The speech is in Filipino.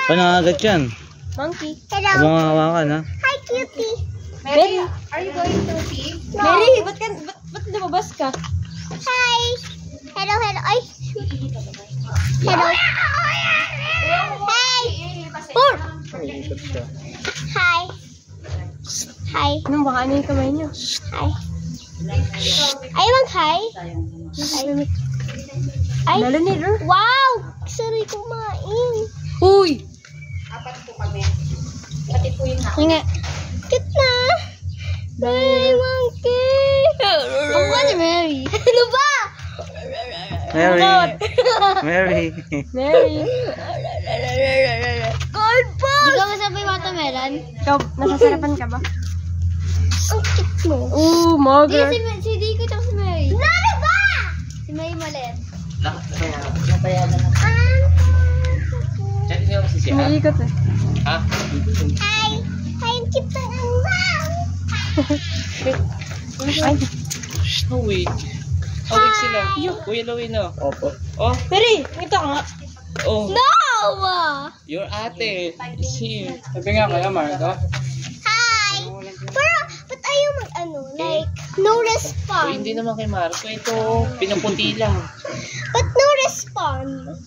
Paano agad yan? Monkey. Habang hawakan ha? Hi, cutie. Mary, Are you going to pee? Mary, ba't lumabas ka? Hi. Hello. Ay. Hello. Hey. Hi. Hi. Anong baka ano yung kamay niyo? Hi. Ay, mag-hi. Ay. Lalo ni Lur. Wow! Sorry kumain. Uy! Apat po kami. Pati po yung Nga. Cute na. Mary monkey. Ang ba ni Mary? Ano ba? Mary. Mary. Mary. Gold po! Di ka masabay watermelon? Ikaw, nasasarapan ka ba? Ang cute mo. Oo, mother. Si Dico tsaka si Mary. Ano ba? Si Mary maliit. Umiikot eh. Ha? Hi. Hi, ang cute na lang. Ay. Awig. Awig sila. Kuya Louie no? Opo. Oh, Mary, ito ka nga. oh. No! Your ate is here. Sabi nga kaya, Marco. Hi. Pero, ba't ayaw mag-ano? Like, no Oh, response. hindi naman kay Marco. Ito, pinuputi lang. But no response.